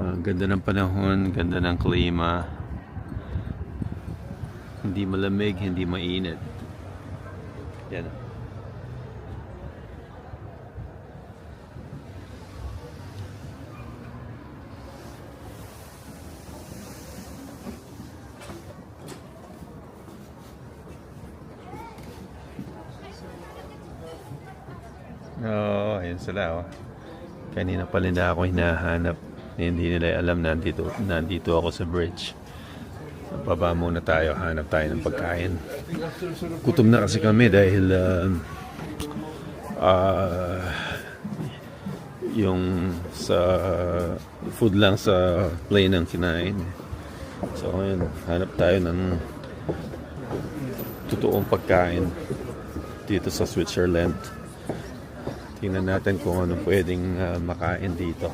Ganda ng panahon, ganda ng klima. Hindi malamig, hindi mainit. Yan. Oo, ayun sila. Oh. Kanina pa nila ako hinahanap. Hindi nila alam na nandito ako sa bridge. Baba muna tayo, hanap tayo ng pagkain. Gutom na kasi kami dahil yung sa food lang sa plane ang kinain. So ngayon, hanap tayo ng totoong pagkain dito sa Switzerland. Tingnan natin kung ano pwedeng makain dito.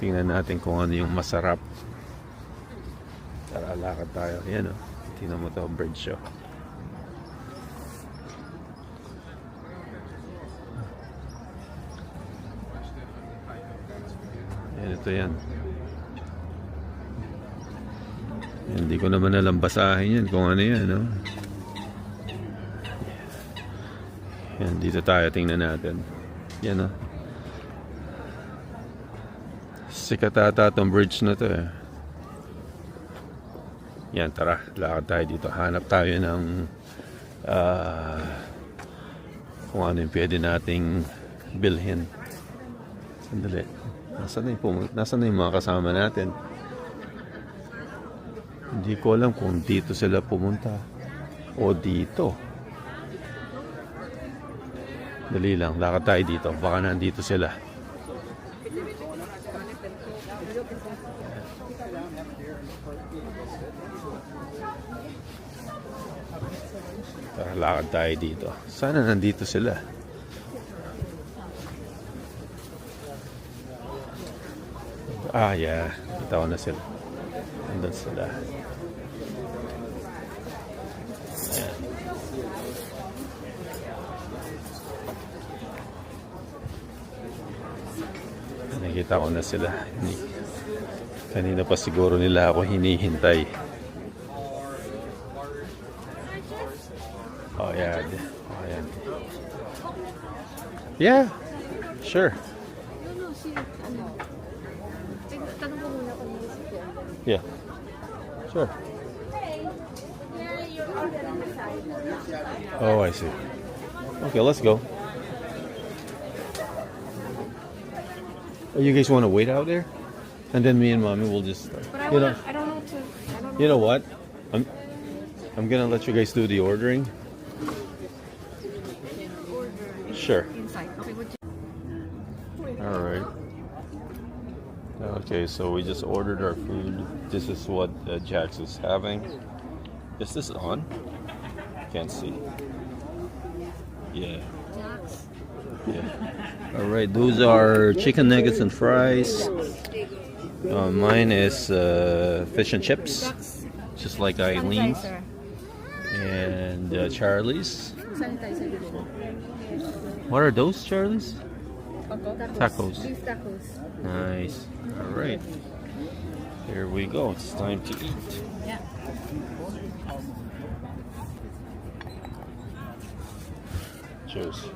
Tingnan natin kung ano yung masarap. Tara, lakad tayo. Ayan o. Tingnan mo ito, bird show. Ayan, ito yan. Hindi ko naman alam basahin yan kung ano yan, no? Yan, dito tayo, tingnan natin. Yan o. Sikat ata itong bridge na to eh. Yan, tara, lakad tayo dito. Hanap tayo ng kung ano yung pwede nating bilhin. Sandali. Nasaan na yung mga kasama natin? Hindi ko alam kung dito sila pumunta o dito. Dali lang, lakad tayo dito. Baka nandito sila. Tara, lakad tayo dito. Sana nandito sila. Yeah. Kita ko na sila. Nandun sila. Ayan. Nakita ko na sila. Kanina pa siguro nila ako hinihintay. Oh yeah. Oh yeah. Yeah. Sure. Yeah. Sure. Oh, I see. Okay, let's go. Oh, you guys want to wait out there? And then me and mommy will just, But you know, I don't know to. you know what? I'm gonna let you guys do the ordering. Sure. Inside. Okay, what you... All right. Okay, so we just ordered our food. This is what Jax is having. Is this on? Can't see. Yeah. Yeah. All right, those are chicken nuggets and fries. Mine is fish and chips, just like Eileen's. And Charlie's. What are those, Charlie's? Tacos. Beef tacos. Nice. All right. Here we go. It's time to eat. Yeah. Cheers.